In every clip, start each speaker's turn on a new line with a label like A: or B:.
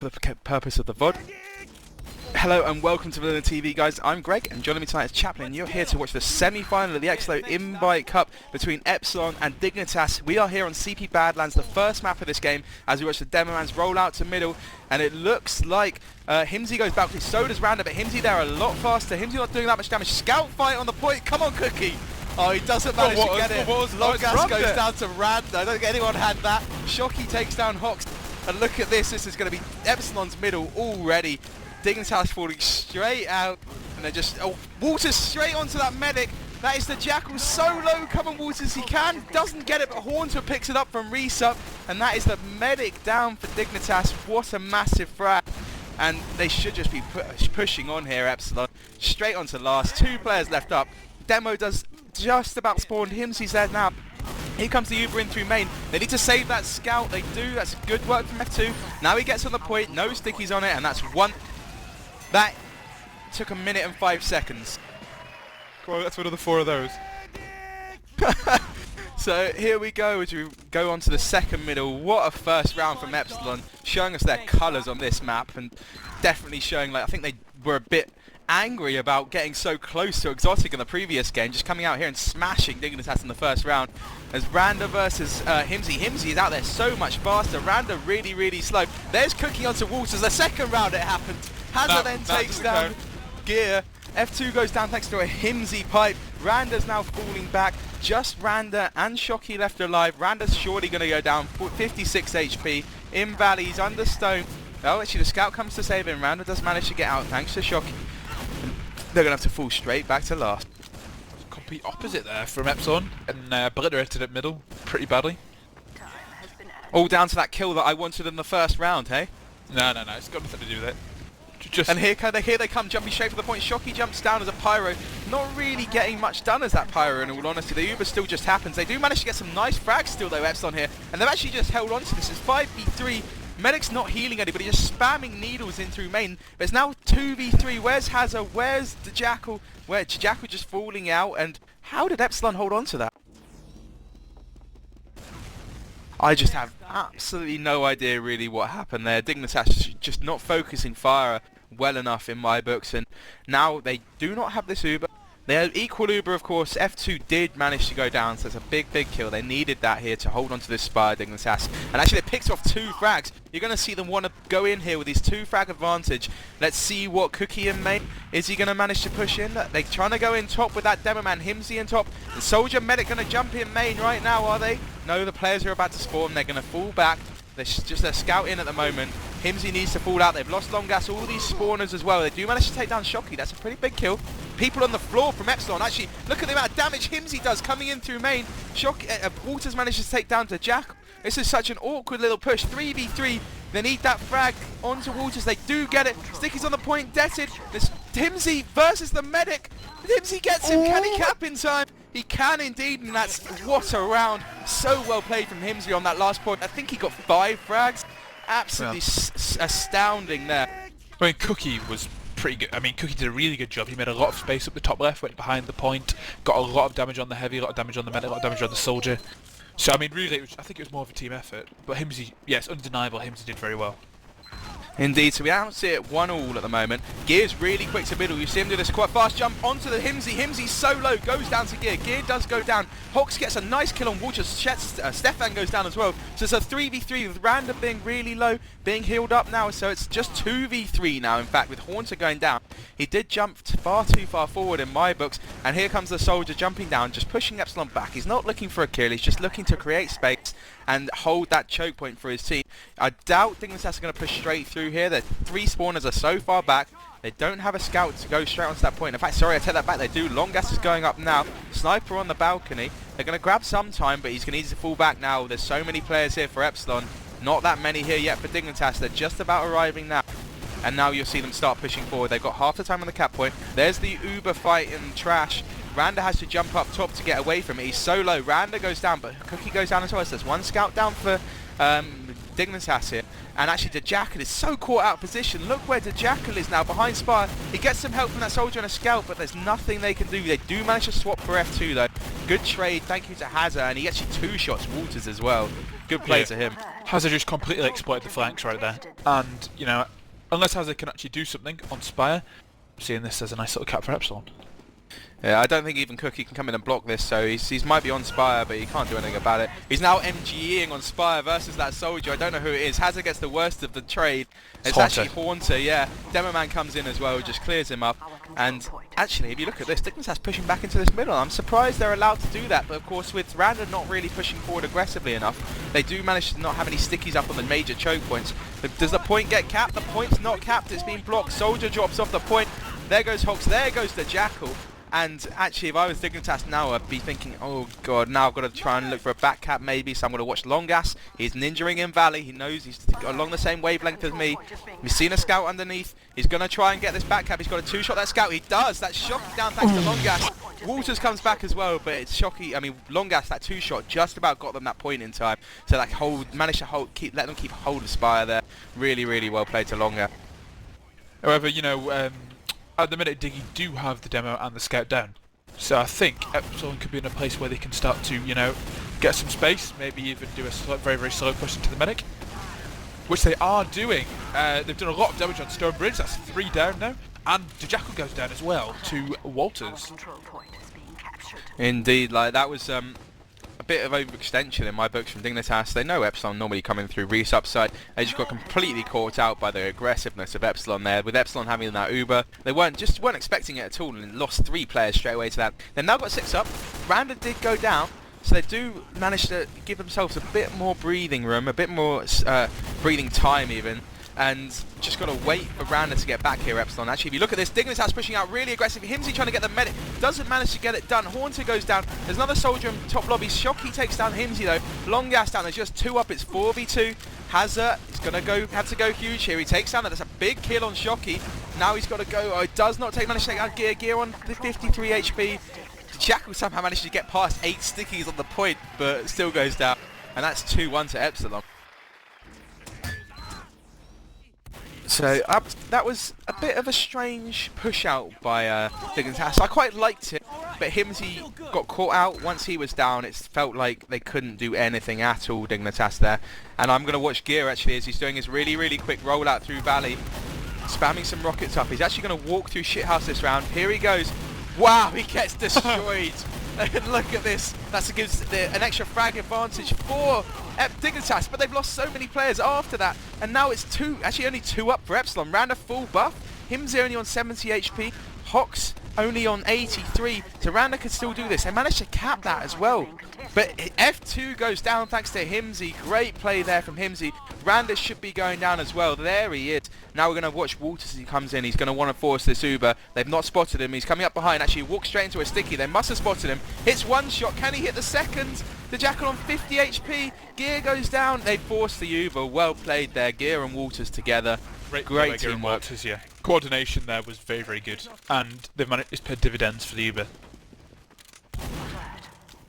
A: For the purpose of the VOD. Hello and welcome to VanillaTV, guys. I'm Greg and joining me tonight is Chaplain. You're here to watch the semi-final of the Excello Invite Cup between Epsilon and Dignitas. We are here on CP Badlands, the first map of this game, as we watch the demo mans roll out to middle, and it looks like hymzi goes back, so does Randa, but hymzi there a lot faster. hymzi not doing that much damage. Scout fight on the point. Come on, Cookye.
B: Oh, he doesn't manage to get it. Longas goes down to Randa. I don't think anyone had that.
A: Shocky takes down hocz. And look at this is going to be Epsilon's middle already. Dignitas falling straight out. And they're just, Wltrs straight onto that medic. That is the dajackal, so low, come on Wltrs, he can, doesn't get it, but hocz picks it up from resup. And that is the medic down for Dignitas. What a massive frag. And they should just be pushing on here, Epsilon. Straight onto last, 2 players left up. Demo does just about spawn, hymzi's there now. Here comes the Uber in through main. They need to save that scout. They do. That's good work from F2. Now he gets on the point. No stickies on it. And that's one. That took 1 minute and 5 seconds.
C: Well, that's one of the 4 of those.
A: So here we go as we go on to the second middle. What a first round from Epsilon. Showing us their colours on this map. And definitely showing, like, I think they were a bit angry about getting so close to Exotic in the previous game, just coming out here and smashing Dignitas in the first round. As Randa versus hymzi. hymzi is out there so much faster. Randa really slow. There's Cookye onto Wltrs. The second round it happened. Haza then takes down Gear. F2 goes down thanks to a hymzi pipe. Randa's now falling back. Just Randa and Shocky left alive. Randa's surely going to go down. 56 HP. In valleys, under stone. Oh, actually the scout comes to save him. Randa does manage to get out thanks to Shocky. They're going to have to fall straight back to last.
C: Complete opposite there from Epsilon, and obliterated at middle pretty badly.
A: All down to that kill that I wanted in the first round, hey?
C: No, it's got nothing to do with it.
A: And here they come, jumping straight for the point. Shocky jumps down as a pyro, not really getting much done as that pyro in all honesty. The Uber still just happens. They do manage to get some nice frags still though, Epsilon here, and they've actually just held on to this. It's 5v3. Medic's not healing anybody, just spamming needles in through main. But it's now 2v3. Where's Haza? Where's the dajackal? Where dajackal just falling out? And how did Epsilon hold on to that? I just have absolutely no idea really what happened there. Dignitas just not focusing fire well enough in my books. And now they do not have this Uber. They have equal Uber, of course. F2 did manage to go down, so it's a big kill. They needed that here to hold on to this spire, Dignitas. And actually, they picked off 2 frags. You're going to see them want to go in here with these 2 frag advantage. Let's see what Cookye in main. Is he going to manage to push in? They're trying to go in top with that demo man, hymzi in top. The soldier medic going to jump in main right now, are they? No, the players are about to spawn. They're going to fall back. They're scouting at the moment. hymzi needs to fall out. They've lost longas, all these spawners as well. They do manage to take down Shocky. That's a pretty big kill. People on the floor from Epsilon. Actually, look at the amount of damage hymzi does coming in through main. Wltrs manages to take down the dajackal. This is such an awkward little push. 3v3. They need that frag onto Wltrs. They do get it. Sticky's on the point. Deaded. This hymzi versus the medic. hymzi gets him. Can he cap in time? He can indeed, and that's what a round. So well played from hymzi on that last point. I think he got 5 frags. Absolutely astounding there.
C: I mean, Cookye was pretty good. I mean, Cookye did a really good job. He made a lot of space up the top left, went behind the point, got a lot of damage on the heavy, a lot of damage on the medic, a lot of damage on the soldier. So, I mean, really, I think it was more of a team effort. But hymzi, yes, undeniable, hymzi did very well.
A: Indeed, so we don't see it 1-1 at the moment. Gear's really quick to middle. You see him do this quite fast jump onto the hymzi. hymzi's so low, goes down to Gear. Gear does go down. hocz gets a nice kill on Wltrs. Stefan goes down as well. So it's a 3v3 with Randa being really low, being healed up now. So it's just 2v3 now, in fact, with hocz going down. He did jump far too far forward in my books. And here comes the soldier jumping down, just pushing Epsilon back. He's not looking for a kill. He's just looking to create space and hold that choke point for his team. I doubt Dignitas are going to push straight through here. The 3 spawners are so far back. They don't have a scout to go straight onto that point. In fact, sorry, I take that back. They do. Longas is going up now. Sniper on the balcony. They're going to grab some time, but he's going to need to fall back now. There's so many players here for Epsilon. Not that many here yet for Dignitas. They're just about arriving now. And now you'll see them start pushing forward. They've got half the time on the cap point. There's the Uber fight in trash. Randa has to jump up top to get away from it. He's so low. Randa goes down, but Cookye goes down as well. So there's 1 scout down for Dignitas here. And actually, dajackal is so caught out of position. Look where dajackal is now, behind Spire. He gets some help from that soldier and a scout, but there's nothing they can do. They do manage to swap for F2 though. Good trade, thank you to Haza, and he actually two-shots Wltrs as well. Good play to him.
C: Haza just completely exploited the flanks right there. And, you know, unless Haza can actually do something on Spire, I'm seeing this as a nice little cap for Epsilon.
A: Yeah, I don't think even cookye can come in and block this, so he's might be on Spire, but he can't do anything about it. He's now MGEing on Spire versus that soldier. I don't know who it is. Haza gets the worst of the trade. It's actually Haunter, yeah. Demo Man comes in as well, just clears him up. And actually, if you look at this, Dignitas pushing back into this middle. I'm surprised they're allowed to do that, but of course with Randa not really pushing forward aggressively enough, they do manage to not have any stickies up on the major choke points. But does the point get capped? The point's not capped, it's been blocked. Soldier drops off the point. There goes hocz, there goes dajackal. And actually, if I was Dignitas now, I'd be thinking, oh god, now I've got to try and look for a back cap maybe, so I'm going to watch longas. He's ninjaing in Valley, he knows he's along the same wavelength as me. He's seen a scout underneath, he's going to try and get this back cap. He's got a two-shot that scout, he does, that's shocky down thanks to longas. Wltrs comes back as well, but it's shocky. I mean, longas, that two-shot just about got them that point in time. So like managed to let them keep hold of Spire there. Really, really well played to longas.
C: However, you know, at the minute, Diggy do have the demo and the scout down. So I think Epsilon could be in a place where they can start to, you know, get some space, maybe even do a very, very slow push into the medic. Which they are doing. They've done a lot of damage on Stone Bridge, that's 3 down now. And dajackal goes down as well to Wltrs.
A: Indeed, like that was a bit of overextension in my books from Dignitas. They know Epsilon normally coming through Reese upside. They just got completely caught out by the aggressiveness of Epsilon there. With Epsilon having that Uber, they weren't expecting it at all and lost 3 players straight away to that. They've now got 6 up. Randa did go down, so they do manage to give themselves a bit more breathing room, a bit more breathing time even. And just got to wait for Randa to get back here, Epsilon. Actually, if you look at this, Dignitas pushing out really aggressive. hymzi trying to get the medic. Doesn't manage to get it done. Haunter goes down. There's another soldier in top lobby. Shocky takes down hymzi though. Longas down. There's just 2 up. It's 4v2. Haza is going to have to go huge here. He takes down that. That's a big kill on Shocky. Now he's got to go. Oh, he does not manage to take out Gear. Gear on 53 HP. dajackal somehow managed to get past 8 stickies on the point, but still goes down. And that's 2-1 to Epsilon. So that was a bit of a strange push out by Dignitas. I quite liked it, but hymzi got caught out. Once he was down, it felt like they couldn't do anything at all, Dignitas there. And I'm going to watch Gear actually as he's doing his really, really quick rollout through Valley, spamming some rockets up. He's actually going to walk through Shithouse this round. Here he goes. Wow, he gets destroyed. And look at this. That gives an extra frag advantage for Dignitas, but they've lost so many players after that. And now it's only 2 up for Epsilon. Randa full buff. hymzi only on 70 HP. hocz only on 83. So Randa could still do this. They managed to cap that as well. But F2 goes down thanks to hymzi. Great play there from hymzi. Randa should be going down as well. There he is. Now we're going to watch Wltrs as he comes in. He's going to want to force this Uber. They've not spotted him. He's coming up behind. Actually, walks straight into a sticky. They must have spotted him. Hits 1 shot. Can he hit the second? dajackal on 50 HP. Gear goes down. They force the Uber. Well played there. Gear and Wltrs together. Great teamwork.
C: Wltrs, yeah. Coordination there was very, very good. And they've managed to pay dividends for the Uber.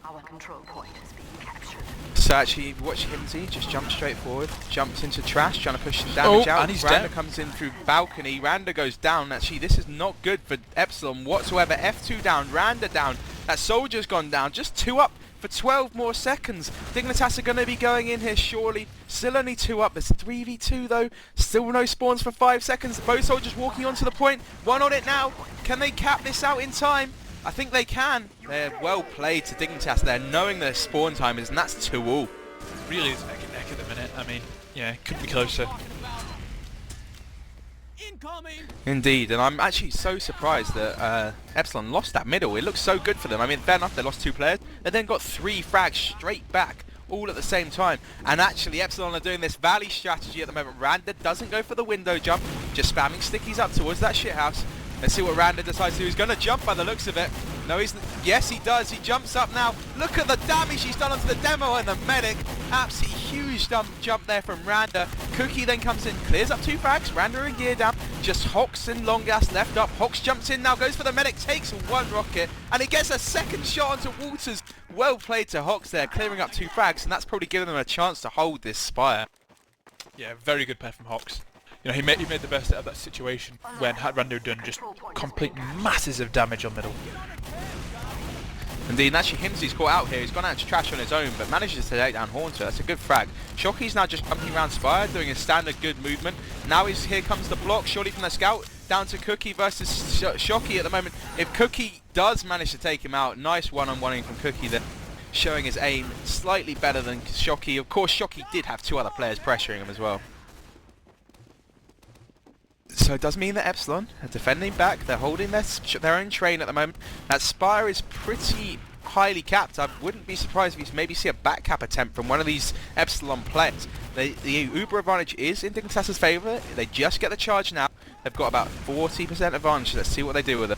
D: Our control point is being captured.
A: So actually, watch hymzi just jump straight forward, jumps into trash, trying to push some damage out.
C: And he's
A: Randa
C: down.
A: comes in through balcony. Randa goes down. Actually, this is not good for Epsilon whatsoever. F2 down, Randa down. That soldier's gone down. Just 2 up for 12 more seconds. Dignitas are going to be going in here surely. Still only 2 up. There's 3v2 though. Still no spawns for 5 seconds. Both soldiers walking onto the point. 1 on it now. Can they cap this out in time? I think they can. They're well played to Dignitas there, knowing their spawn time is, and that's 2-all.
C: Really is neck and neck at the minute. I mean, yeah, couldn't be closer.
A: Indeed, and I'm actually so surprised that Epsilon lost that middle. It looks so good for them. I mean, fair enough, they lost 2 players. They then got 3 frags straight back, all at the same time. And actually, Epsilon are doing this Valley strategy at the moment. Randa doesn't go for the window jump, just spamming stickies up towards that shithouse. Let's see what Randa decides to do. He's going to jump by the looks of it. No, yes, he does. He jumps up now. Look at the damage he's done onto the demo and the medic. Absolutely huge jump there from Randa. cookye then comes in, clears up 2 frags. Randa and Gear down. Just hocz and longas left up. hocz jumps in now, goes for the medic, takes 1 rocket, and he gets a second shot onto Wltrs. Well played to hocz there, clearing up 2 frags, and that's probably given them a chance to hold this Spire.
C: Yeah, very good play from hocz. You know, he made the best out of that situation when Randa had done just complete masses of damage on middle.
A: Indeed, and actually hymzi's caught out here. He's gone out to trash on his own, but manages to take down hocz. That's a good frag. Shockey's now just jumping around Spire, doing a standard good movement. Now here comes the block, surely from the scout, down to Cookye versus Shockey at the moment. If Cookye does manage to take him out, nice one-on-one-ing from Cookye there, showing his aim slightly better than Shockey. Of course, Shockey did have two other players pressuring him as well. So it does mean that Epsilon are defending back. They're holding their own train at the moment. That Spire is pretty highly capped. I wouldn't be surprised if you maybe see a back cap attempt from one of these Epsilon players. The Uber advantage is in Dignitas' favour. They just get the charge now. They've got about 40% advantage. Let's see what they do with it.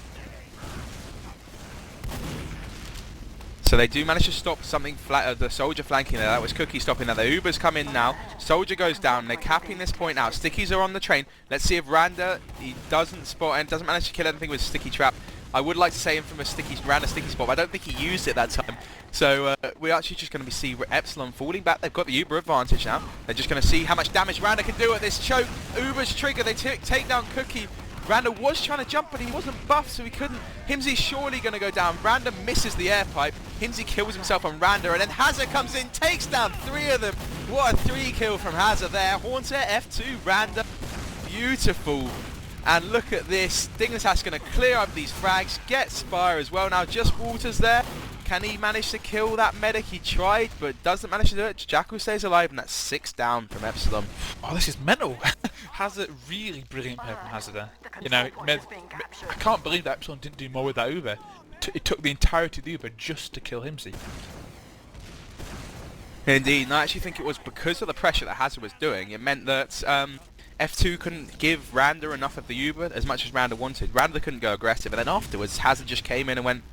A: So they do manage to stop something the soldier flanking there. That was Cookye stopping that. The Ubers come in now. Soldier goes down. They're capping this point out. Stickies are on the train. Let's see if Randa, he doesn't spot and doesn't manage to kill anything with sticky trap. I would like to say him from a Randa sticky spot, but I don't think he used it that time. So we're actually just going to see Epsilon falling back. They've got the Uber advantage now. They're just going to see how much damage Randa can do at this choke. Uber's trigger. They take down Cookye. Randa was trying to jump, but he wasn't buffed, so he couldn't. Hymzi's surely going to go down. Randa misses the air pipe. Hymzi kills himself on Randa, and then Haza comes in, takes down three of them. What a 3-kill from Haza there. Haunter, F2, Randa. Beautiful. And look at this. Dignitas going to clear up these frags, get Spire as well. Now just Wltrs there. Can he manage to kill that medic? He tried, but doesn't manage to do it. Dajackal stays alive, and that's 6 down from Epsilon.
C: Oh, this is mental. Haza, really brilliant play from Haza there. You know, I can't believe that Epsilon didn't do more with that Uber. It took the entirety of the Uber just to kill hymzi.
A: Indeed, and I actually think it was because of the pressure that Haza was doing. It meant that F2 couldn't give Randa enough of the Uber as much as Randa wanted. Randa couldn't go aggressive, and then afterwards Haza just came in and went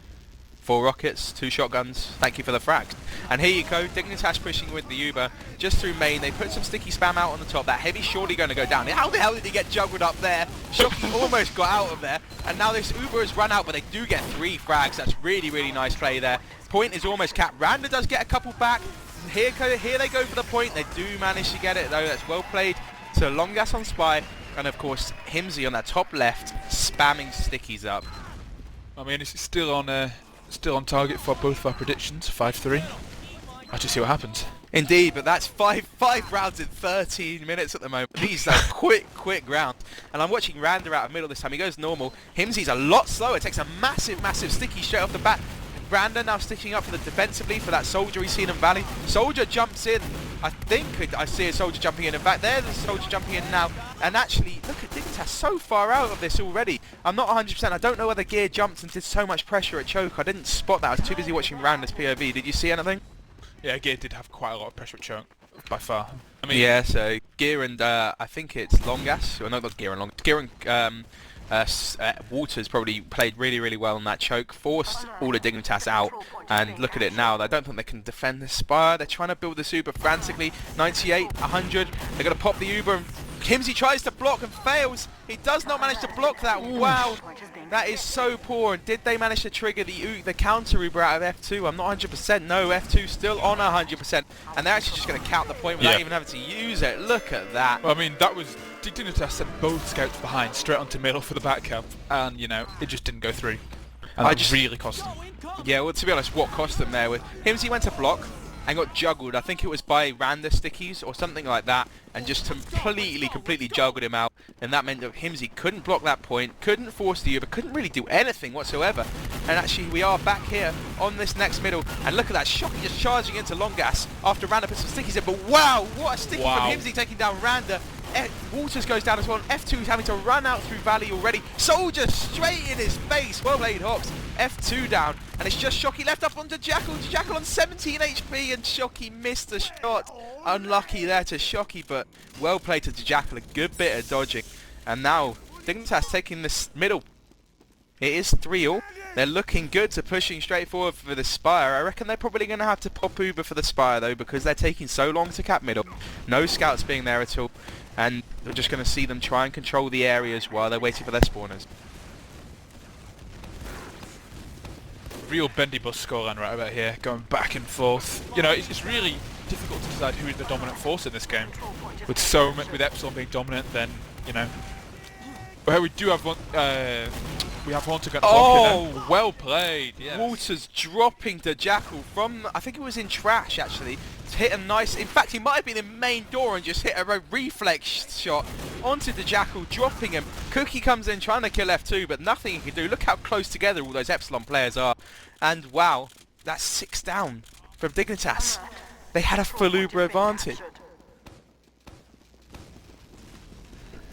A: 4 rockets, 2 shotguns, thank you for the frags. And here you go, Dignitas pushing with the Uber, just through main. They put some sticky spam out on the top. That heavy's surely going to go down. How the hell did he get juggled up there? Shockey almost got out of there. And now this Uber has run out, but they do get 3 frags. That's really, really nice play there. Point is almost capped. Randa does get a couple back. Here they go for the point. They do manage to get it, though. That's well played. So longas on Spy, and of course hymzi on that top left, spamming stickies up.
C: I mean, it's still on target for both of our predictions, 5-3. I'll just see what happens.
A: Indeed, but that's five rounds in 13 minutes at the moment. These are quick rounds. And I'm watching Randa out of middle this time. He goes normal. Hymzi's a lot slower. Takes a massive sticky straight off the bat. Randa now sticking up for the defensively for that soldier he's seen in Valley. Soldier jumps in. I think I see a soldier jumping in. In fact, there's a soldier jumping in now. And actually, look at Dignitas so far out of this already. I'm not 100%. I don't know whether Gear jumped and did so much pressure at choke. I didn't spot that. I was too busy watching Randa's POV. Did you see anything?
C: Yeah, Gear did have quite a lot of pressure at choke, by far. I mean,
A: yeah, so Gear and I think it's longas. Well, no, not Gear and longas. Gear and Wltrs probably played really well on that choke, forced all of Dignitas out, and look at it now. I don't think they can defend this Spire. They're trying to build this Uber frantically. 98, 100. They're going to pop the Uber, and hymzi tries to block and fails. He does not manage to block that. Wow, that is so poor. And did they manage to trigger the counter Uber out of F2? I'm not 100%. No, F2 still on 100%, and they're actually just going to count the point without even having to use it. Look at that.
C: Well, I mean, that was Dignitas sent both scouts behind straight onto middle for the back cap, and you know it just didn't go through. And that really cost them.
A: Yeah, well, to be honest, what cost them there with hymzi went to block and got juggled. I think it was by Randa stickies or something like that, and just completely juggled him out. And that meant that hymzi couldn't block that point, couldn't force the Uber, couldn't really do anything whatsoever. And actually, we are back here on this next middle. And look at that, Shockey just charging into longas after Randa put some stickies in. But wow, what a sticky from hymzi taking down Randa. Wltrs goes down as well. F2 is having to run out through Valley already. Soldier straight in his face. Well played, hocz. F2 down. And it's just Shockey left up onto Dajackal. Dajackal on 17 HP, and Shockey missed the shot. Unlucky there to Shockey, but well played to Dajackal. A good bit of dodging. And now Dignitas taking this middle. It is 3-all. They're looking good to pushing straight forward for the Spire. I reckon they're probably going to have to pop Uber for the Spire though, because they're taking so long to cap middle. No scouts being there at all. And we're just going to see them try and control the areas while they're waiting for their spawners.
C: Real bendy bus scoreline right about here, going back and forth. You know, it's really difficult to decide who is the dominant force in this game. With with Epsilon being dominant, then you know. Well, we do have one. We have Haunter going to block it now. Well played. Yes.
A: Wltrs dropping dajackal from, I think it was in trash actually. Hit a nice, in fact he might have been in main door and just hit a reflex shot onto dajackal, dropping him. Cookye comes in trying to kill F2, but nothing he can do. Look how close together all those Epsilon players are. And wow, that's 6 down from Dignitas. They had a full Uber advantage.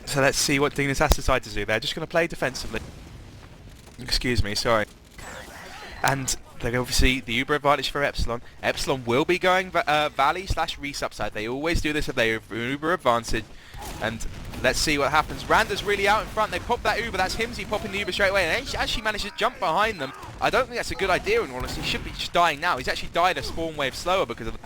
A: So let's see what Dignitas decide to do. They're just going to play defensively. Excuse me, sorry. And they're obviously the Uber advantage for Epsilon. Epsilon will be going Valley/Resup side. They always do this if they have Uber advantage. And let's see what happens. Randa's really out in front. They pop that Uber. That's hymzi popping the Uber straight away. And he actually managed to jump behind them. I don't think that's a good idea in all honesty. He should be just dying now. He's actually died a spawn wave slower because of...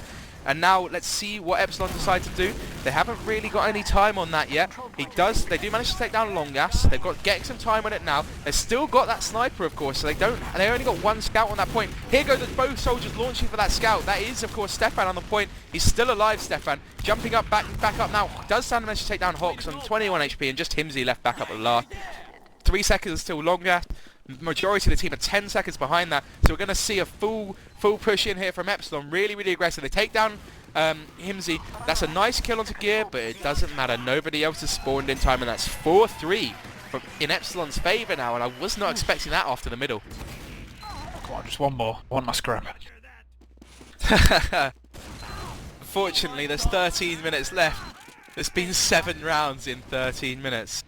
A: And now let's see what Epsilon decide to do. They haven't really got any time on that yet. They do manage to take down longas. They've got getting some time on it now. They've still got that sniper, of course, so they only got one scout on that point. Here goes both soldiers launching for that scout. That is, of course, Stefan on the point. He's still alive, Stefan. Jumping up, back up now. Does Sand manage to take down hocz on 21 HP and just hymzi left back up at last. 3 seconds still longas. Majority of the team are 10 seconds behind that, so we're going to see a full push in here from Epsilon. Really aggressive. They take down hymzi. That's a nice kill onto gear, but it doesn't matter. Nobody else has spawned in time, and that's 4-3 in Epsilon's favour now, and I was not expecting that after the middle.
C: Come on, just one more. One last grab.
A: Unfortunately, there's 13 minutes left. There's been 7 rounds in 13 minutes.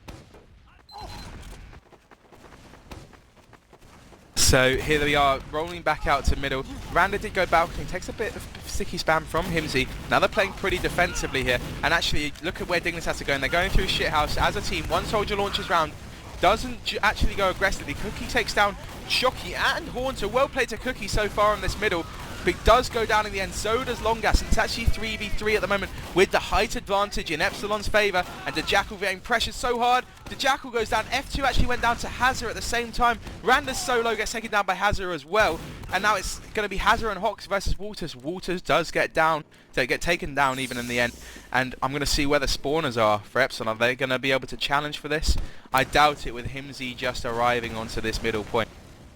A: So here we are, rolling back out to middle. Randa did go balcony, takes a bit of sticky spam from hymzi. Now they're playing pretty defensively here. And actually, look at where Dignitas are going. They're going through shithouse as a team. One soldier launches round, doesn't actually go aggressively. Cookye takes down Shocky and Haunter. Well played to Cookye so far in this middle. But it does go down in the end, so does longas, and it's actually 3v3 at the moment with the height advantage in Epsilon's favour, and dajackal getting pressured so hard. dajackal goes down, F2 actually went down to haza at the same time. Randa's solo gets taken down by haza as well, and now it's going to be haza and hocz versus Wltrs. Wltrs does get taken down even in the end, and I'm going to see where the spawners are for Epsilon. Are they going to be able to challenge for this? I doubt it with hymzi just arriving onto this middle point.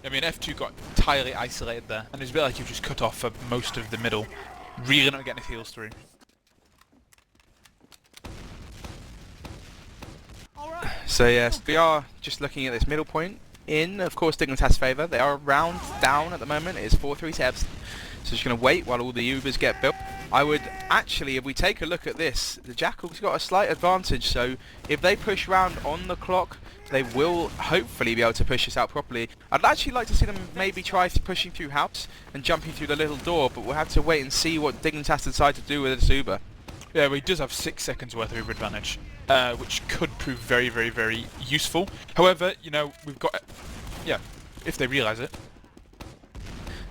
C: I mean, F2 got entirely isolated there, and it's a bit like you've just cut off for most of the middle. Really not getting his heals through.
A: So yes, we are just looking at this middle point. In, of course, Dignitas' favour. They are a round down at the moment. It is 4-3 to Epsilon. So just going to wait while all the Ubers get built. I would actually, if we take a look at this, the Jackal's got a slight advantage. So if they push round on the clock, they will hopefully be able to push this out properly. I'd actually like to see them maybe try pushing through house and jumping through the little door, but we'll have to wait and see what Dignitas decide to do with this Uber.
C: Yeah, well, he does have 6 seconds worth of Uber advantage, which could prove very useful. However, you know, we've got... yeah, if they realise it.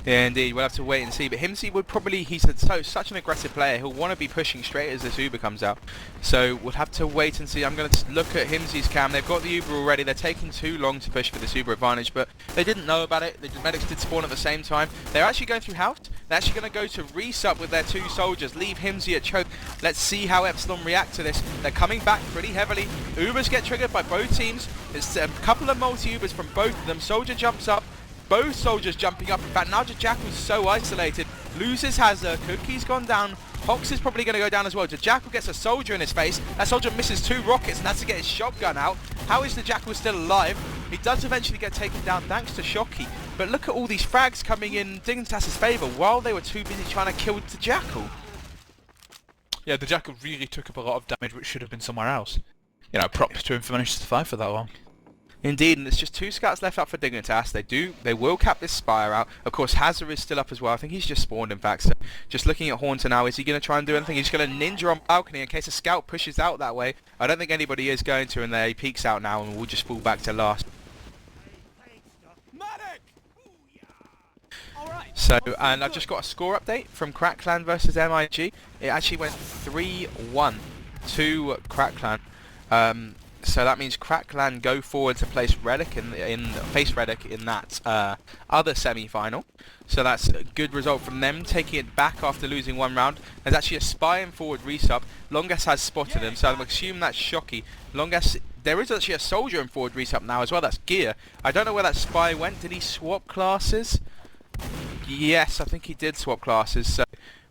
A: Yeah, indeed. We'll have to wait and see. But hymzi would probably... He's such an aggressive player. He'll want to be pushing straight as this Uber comes out. So we'll have to wait and see. I'm going to look at hymzi's cam. They've got the Uber already. They're taking too long to push for this Uber advantage. But they didn't know about it. The medics did spawn at the same time. They're actually going through house. They're actually going to go to resup with their 2 soldiers. Leave hymzi at choke. Let's see how Epsilon react to this. They're coming back pretty heavily. Ubers get triggered by both teams. There's a couple of multi-Ubers from both of them. Soldier jumps up. Both soldiers jumping up. In fact, now dajackal is so isolated. Loses haza. Cookye's gone down. Hocz is probably going to go down as well. dajackal gets a soldier in his face. That soldier misses 2 rockets and has to get his shotgun out. How is dajackal still alive? He does eventually get taken down thanks to Shocky. But look at all these frags coming in Dignitas' favour while they were too busy trying to kill dajackal.
C: Yeah, dajackal really took up a lot of damage which should have been somewhere else. You know, props to him for managing to survive for that long.
A: Indeed, and there's just 2 scouts left up for Dignitas. They will cap this spire out. Of course, haza is still up as well. I think he's just spawned, in fact. So just looking at Haunter now, is he going to try and do anything? He's going to ninja on balcony in case a scout pushes out that way. I don't think anybody is going to, and he peeks out now, and we'll just fall back to last. So, and I've just got a score update from Crackland versus MIG. It actually went 3-1 to Crackland. So that means Crackland go forward to place Relic face Relic in that other semi-final. So that's a good result from them, taking it back after losing one round. There's actually a spy in forward resub. Longas has spotted him, so I'm assuming that's Shocky. Longas, there is actually a soldier in forward resub now as well. That's Gear. I don't know where that spy went. Did he swap classes? Yes, I think he did swap classes. So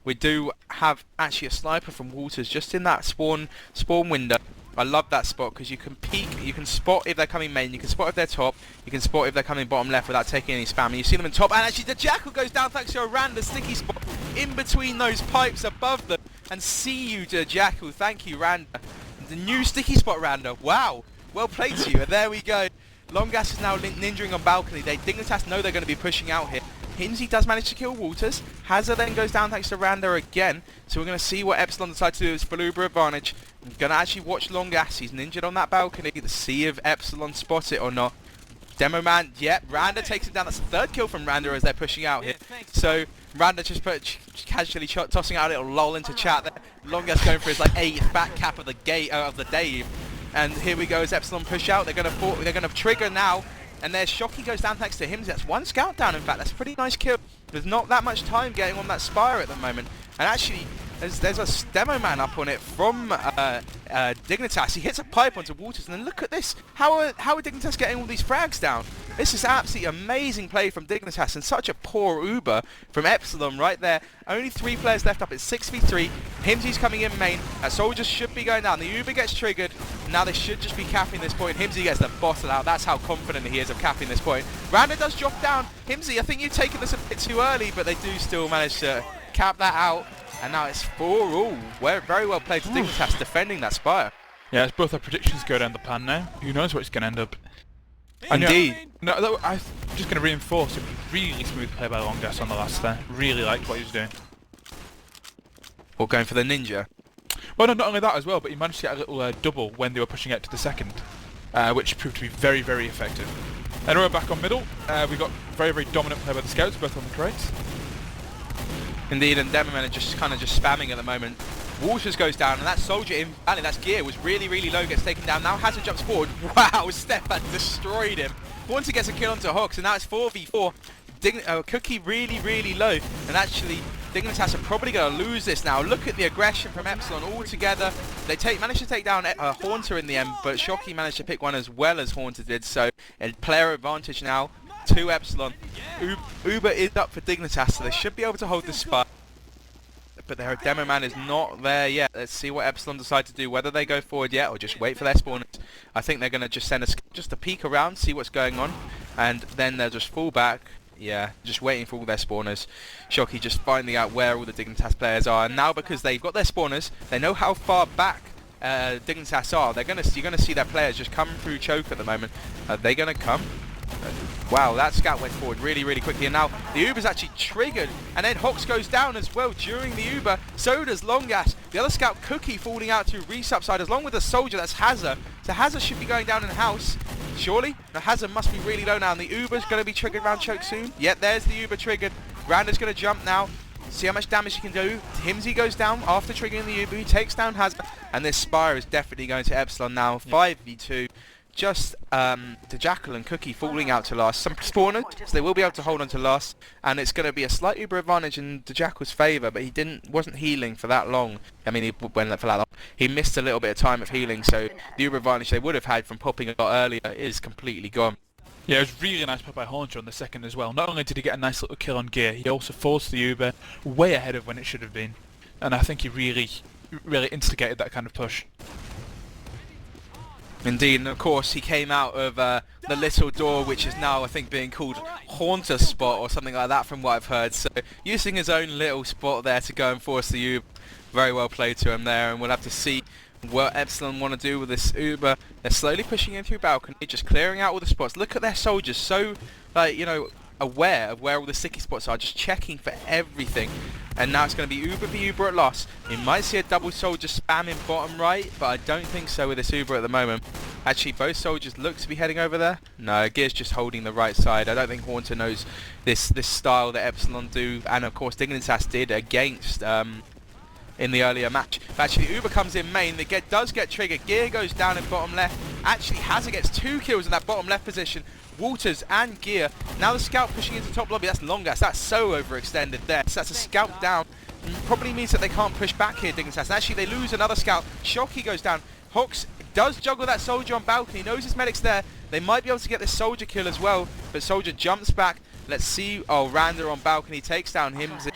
A: we do have actually a sniper from Wltrs just in that spawn window. I love that spot because you can peek, you can spot if they're coming main, you can spot if they're top, you can spot if they're coming bottom left without taking any spam. And you see them in top, and actually the dajackal goes down thanks to a Randa sticky spot in between those pipes above them. And see you, dajackal. Thank you, Randa. The new sticky spot, Randa. Wow. Well played to you. And there we go. Longas is now ninjaing on balcony. Dignitas know they're going to be pushing out here. hymzi does manage to kill Wltrs. Haza then goes down thanks to Randa again. So we're going to see what Epsilon decides to do. It's for Uber advantage. I'm going to actually watch longas. He's ninjaed on that balcony to see if Epsilon spot it or not. Demo man, yep, Randa takes him down. That's the third kill from Randa as they're pushing out here. So Randa just casually tossing out a little lol into chat there. Longas going for his like 8th back cap of the day. And here we go as Epsilon push out. They're going to trigger now. And there's Shocky goes down thanks to hymzi. That's one scout down, in fact. That's a pretty nice kill. There's not that much time getting on that Spire at the moment. And actually, there's a demo man up on it from Dignitas. He hits a pipe onto Wltrs, and then look at this. How are Dignitas getting all these frags down? This is absolutely amazing play from Dignitas, and such a poor Uber from Epsilon right there. Only 3 players left up. It's 6v3. hymzi's coming in main. Soldiers should be going down. The Uber gets triggered. Now they should just be capping this point. hymzi gets the bottle out. That's how confident he is of capping this point. Randa does drop down. hymzi, I think you've taken this a bit too early, but they do still manage to cap that out. And now it's 4-all. Very well played to Dignitas defending that Spire.
C: Yeah, as both our predictions go down the pan now, who knows what it's going to end up.
A: Indeed.
C: No, I'm just going to reinforce it. Really smooth play by longas on the last there. Really liked what he was doing.
A: Or going for the ninja.
C: Well, no, not only that as well, but he managed to get a little double when they were pushing out to the second, which proved to be very, very effective. And we're back on middle. We got very, very dominant play by the scouts, both on the crates.
A: Indeed, and Demoman are just spamming at the moment. Wltrs goes down, and that soldier in Valley, that's Gear, was really, really low, gets taken down. Now Haza jumps forward. Wow, Stefan destroyed him. Once he gets a kill onto hocz, and now it's 4v4. Cookye really, really low, and actually Dignitas are probably going to lose this now. Look at the aggression from Epsilon all together. They managed to take down Haunter in the end, but Shocky managed to pick one as well as Haunter did, so a player advantage now to Epsilon. Uber is up for Dignitas, so they should be able to hold the spot. But their demo man is not there yet. Let's see what Epsilon decide to do, whether they go forward yet or just wait for their spawners. I think they're going to just send us just a peek around, see what's going on, and then they'll just fall back. Yeah, just waiting for all their spawners. Shocky just finding out where all the Dignitas players are, and now because they've got their spawners, they know how far back Dignitas are. You're going to see their players just come through choke at the moment. Are they going to come? Wow, that scout went forward really, really quickly, and now the Uber's actually triggered, and then hocz goes down as well during the Uber. So does longas. The other scout, Cookye, falling out to resub side, along with the soldier, that's Haza. So Haza should be going down in house, surely? No, Haza must be really low now, and the Uber's going to be triggered round choke soon. Yep, there's the Uber triggered. Randa's going to jump now. See how much damage he can do. hymzi goes down after triggering the Uber. He takes down Haza, and this Spire is definitely going to Epsilon now. 5v2. Just dajackal and Cookye falling out to last. Some spawners, so they will be able to hold on to last, and it's going to be a slight Uber advantage in dajackal's favour, but he wasn't healing for that long. I mean, he went for that long. He missed a little bit of time of healing, so the Uber advantage they would have had from popping a lot earlier is completely gone.
C: Yeah, it was really nice play by Haunter on the second as well. Not only did he get a nice little kill on Gear, he also forced the Uber way ahead of when it should have been, and I think he really, really instigated that kind of push.
A: Indeed, and of course he came out of the little door, which is now I think being called Haunter spot or something like that from what I've heard. So using his own little spot there to go and force the Uber. Very well played to him there, and we'll have to see what Epsilon want to do with this Uber. They're slowly pushing in through balcony, just clearing out all the spots. Look at their soldiers, so like, you know, aware of where all the sticky spots are, just checking for everything. And now it's going to be Uber v Uber at last. You might see a double soldier spamming bottom right, but I don't think so with this Uber at the moment. Actually, both soldiers look to be heading over there. No, Gear's just holding the right side. I don't think Haunter knows this style that Epsilon do, and of course Dignitas did against in the earlier match. But actually Uber comes in main, does get triggered, Gear goes down in bottom left, actually Haza gets 2 kills in that bottom left position, Wltrs and Gear. Now the scout pushing into top lobby, that's longas, that's so overextended there, so that's a scout down, probably means that they can't push back here, Dignitas, and actually they lose another scout, shocky goes down, hocz does juggle that soldier on balcony, knows his medic's there, they might be able to get this soldier kill as well, but soldier jumps back, let's see, oh Randa on balcony takes down hymzi.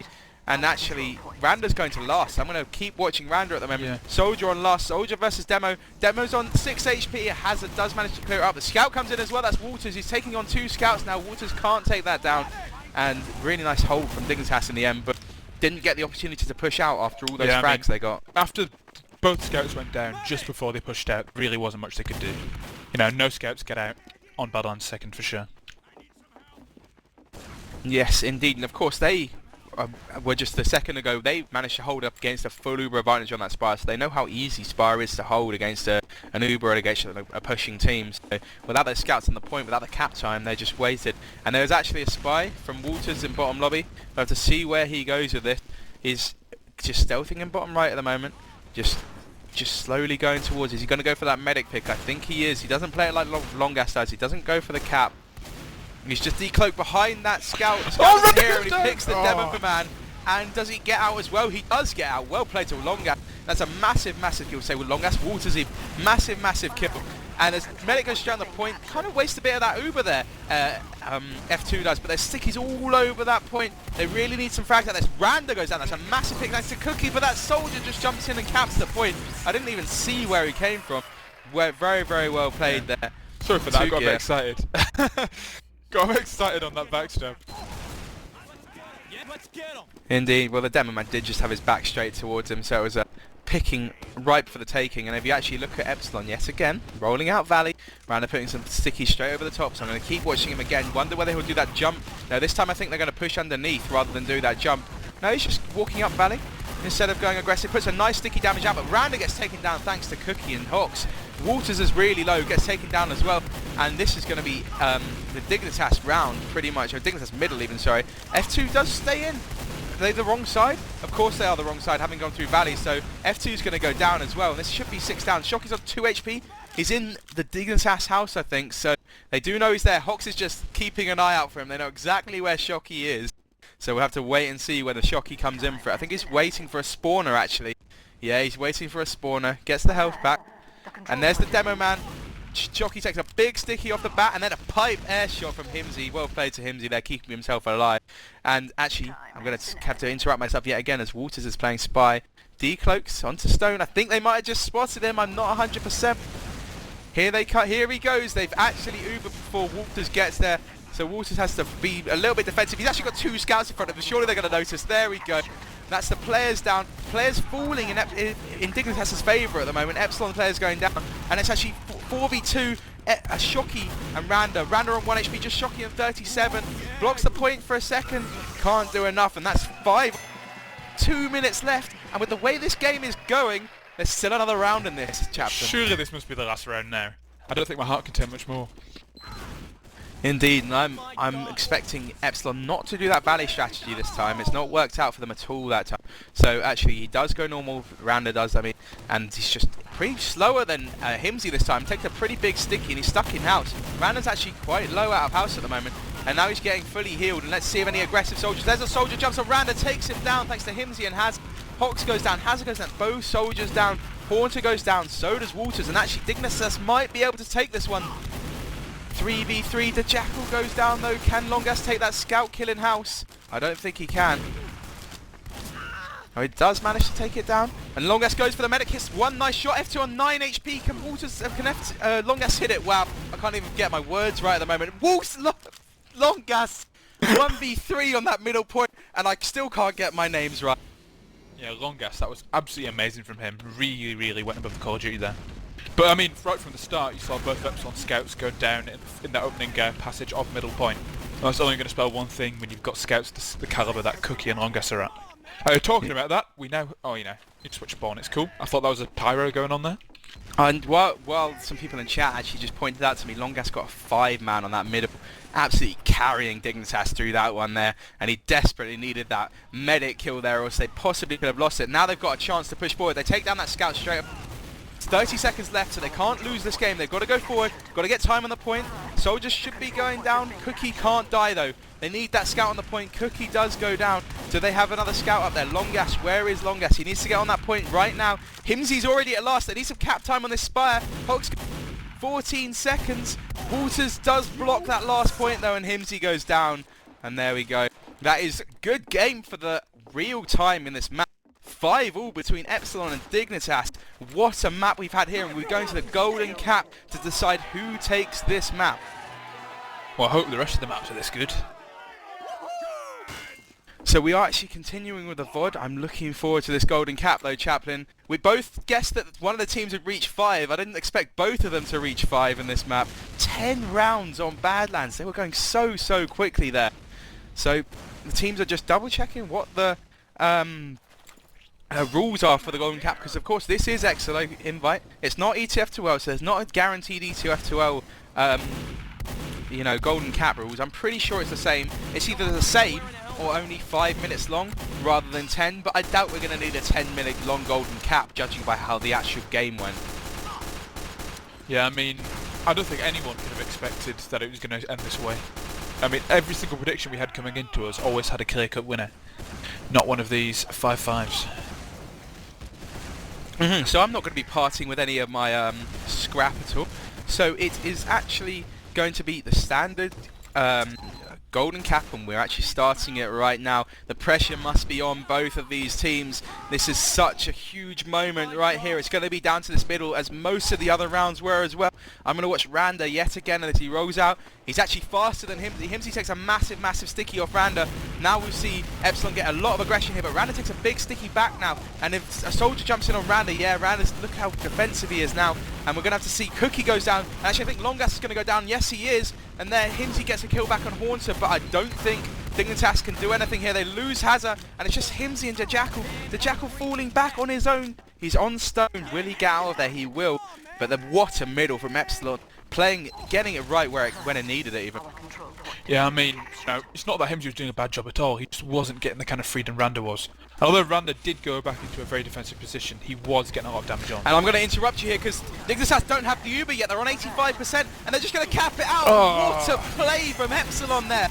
A: And actually, Randa's going to last. I'm going to keep watching Randa at the moment. Yeah. Soldier on last. Soldier versus Demo. Demo's on 6 HP. Haza does manage to clear it up. The scout comes in as well. That's Wltrs. He's taking on 2 scouts now. Wltrs can't take that down. And really nice hold from Dignitas in the end, but didn't get the opportunity to push out after all those frags they got.
C: After both scouts went down, just before they pushed out, really wasn't much they could do. You know, no scouts get out on Badlands second for sure.
A: Yes, indeed. And of course, they were just a second ago, they managed to hold up against a full Uber advantage on that Spire, so they know how easy Spire is to hold against an Uber against a pushing team. So without their scouts on the point, without the cap time, they just waited. And there was actually a spy from Wltrs in bottom lobby. We'll have to see where he goes with this. He's just stealthing in bottom right at the moment. Just slowly going towards. Is he going to go for that medic pick? I think he is. He doesn't play it like longas does. He doesn't go for the cap. He's just decloaked behind that scout. The here and he picks the Demo man. And does he get out as well? He does get out. Well played to longas. That's a massive, massive kill. Say with longas, Wltrs, massive, massive kill. And as medic goes straight on the point, kind of wastes a bit of that Uber there. F2 does, but there's stickies all over that point. They really need some frags out there. Randa goes down. That's a massive pick next to Cookye, but that soldier just jumps in and caps the point. I didn't even see where he came from. Very, very well played there.
C: Sorry for that. I got a bit excited. Got excited on that backstab.
A: Indeed, well the Demo man did just have his back straight towards him, so it was a picking ripe for the taking. And if you actually look at Epsilon yet again, rolling out Valley, Randa putting some sticky straight over the top, so I'm going to keep watching him again, wonder whether he'll do that jump. No, this time I think they're going to push underneath rather than do that jump. No, he's just walking up Valley instead of going aggressive, puts a nice sticky damage out, but Randa gets taken down thanks to Cookye and hocz. Wltrs is really low, gets taken down as well, and this is going to be the Dignitas round pretty much, or Dignitas middle even, sorry. F2 does stay in. Are they the wrong side? Of course they are the wrong side, having gone through Valley, so F2 is going to go down as well, and this should be 6 down. Shocky's on 2 HP. He's in the Dignitas house, I think, so they do know he's there. hocz is just keeping an eye out for him. They know exactly where Shocky is. So we'll have to wait and see whether Shocky comes in for it. I think he's waiting for a spawner, actually. Yeah, he's waiting for a spawner. Gets the health back. And there's the Demo man. Shocky takes a big sticky off the bat, and then a pipe air shot from hymzi. Well played to hymzi there, keeping himself alive. And actually, I'm going to have to interrupt myself yet again as Wltrs is playing Spy. Decloaks onto Stone. I think they might have just spotted him. I'm not 100%. Here they cut. Here he goes. They've actually Ubered before Wltrs gets there. So Wltrs has to be a little bit defensive. He's actually got 2 scouts in front of him. Surely they're going to notice. There we go. That's the players down. Players falling in Dignitas' favour at the moment. Epsilon players going down. And it's actually 4v2. Shocky and Randa. Randa on 1 HP. Just Shocky on 37. Blocks the point for a second. Can't do enough. And that's 5. 2 minutes left. And with the way this game is going, there's still another round in this, Chaplain.
C: Surely this must be the last round now. I don't think my heart can take much more.
A: Indeed, and I'm expecting Epsilon not to do that Valley strategy this time. It's not worked out for them at all that time. So actually he does go normal, Randa does, I mean, and he's just pretty slower than hymzi this time. Takes a pretty big sticky and he's stuck in house. Randa's actually quite low out of house at the moment, and now he's getting fully healed. And let's see if any aggressive soldiers. There's a soldier jumps on Randa, takes him down thanks to hymzi and Haza. hocz goes down, Haza goes down, both soldiers down, Haunter goes down, so does Wltrs, and actually Dignitas might be able to take this one. 3v3, dajackal goes down though. Can longas take that scout kill in house? I don't think he can. Oh, he does manage to take it down. And longas goes for the medic, hits one nice shot. F2 on 9 HP. Can Wltrs, longas hit it? Wow, I can't even get my words right at the moment. Longas 1v3 on that middle point, and I still can't get my names right.
C: Yeah, longas, that was absolutely amazing from him. Really, really went above the Call of Duty there. But I mean, right from the start, you saw both Epsilon scouts go down in that opening passage of middle point. That's only going to spell one thing when you've got scouts the caliber that Cookye and longas are at. Talking about that, we now... Oh, you know, you switch spawn, it's cool. I thought that was a pyro going on there.
A: And while some people in chat actually just pointed out to me, Longas got a 5-man on that middle, absolutely carrying Dignitas through that one there, and he desperately needed that medic kill there, or else they possibly could have lost it. Now they've got a chance to push forward. They take down that scout straight up. It's 30 seconds left, so they can't lose this game. They've got to go forward, got to get time on the point. Soldiers should be going down. Cookye can't die though. They need that scout on the point. Cookye does go down. Do they have another scout up there? Longas, where is Longas? He needs to get on that point right now. Hymzi's already at last. They need some cap time on this Spire. hocz, 14 seconds. Wltrs does block that last point though, and hymzi goes down. And there we go. That is a good game for the real time in this map. 5-all between Epsilon and Dignitas. What a map we've had here, and we're going to the golden cap to decide who takes this map.
C: Well, I hope the rest of the maps are this good.
A: So we are actually continuing with the VOD. I'm looking forward to this golden cap though, Chaplain. We both guessed that one of the teams would reach 5. I didn't expect both of them to reach 5 in this map. 10 rounds on Badlands. They were going so quickly there. So the teams are just double checking what the rules are for the golden cap, because of course this is Excello invite. It's not ETF2L, so there's not a guaranteed ETF2L you know, golden cap rules. I'm pretty sure it's the same. It's either the same or only 5 minutes long rather than 10, but I doubt we're going to need a 10-minute long golden cap judging by how the actual game went.
C: Yeah, I mean, I don't think anyone could have expected that it was going to end this way. I mean, every single prediction we had coming into us always had a clear-cut winner. Not one of these 5-5s.
A: So I'm not going to be parting with any of my scrap at all. So it is actually going to be the standard golden cap, and we're actually starting it right now. The pressure must be on both of these teams. This is such a huge moment right here. It's going to be down to this middle, as most of the other rounds were as well. I'm going to watch Randa yet again, and as he rolls out, he's actually faster than hymzi. hymzi takes a massive sticky off Randa. Now we see Epsilon get a lot of aggression here, but Randa takes a big sticky back now, and if a soldier jumps in on Randa, yeah, Randa's, look how defensive he is now, and we're going to have to see Cookye goes down. And actually, I think Longas is going to go down. Yes, he is. And there, hymzi gets a kill back on Haunter, but I don't think Dignitas can do anything here. They lose Haza, and it's just hymzi and dajackal. Dajackal falling back on his own. He's on stone. Will he get out of there? He will. But what a middle from Epsilon. Getting it right when it needed it even.
C: Yeah, I mean, you know, it's not that hymzi was doing a bad job at all. He just wasn't getting the kind of freedom Randa was. And although Randa did go back into a very defensive position, he was getting a lot of damage on.
A: And I'm going to interrupt you here because Dignitas don't have the Uber yet. They're on 85%, and they're just going to cap it out.
C: Oh.
A: What a play from Epsilon there.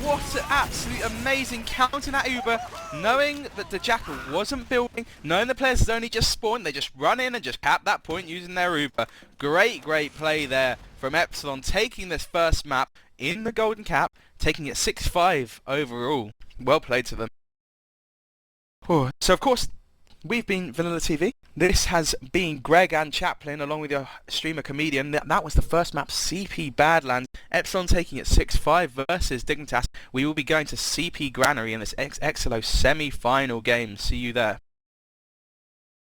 A: What an absolute amazing counting that Uber, knowing that the dajackal wasn't building, knowing the players has only just spawned, they just run in and just cap that point using their Uber. Great play there from Epsilon, taking this first map in the golden cap, taking it 6-5 overall. Well played to them. So of course, we've been VanillaTV. This has been Greg and Chaplain, along with your streamer comedian. That was the first map, CP Badlands. Epsilon taking it 6-5 versus Dignitas. We will be going to CP Granary in this Excello semi-final game. See you there.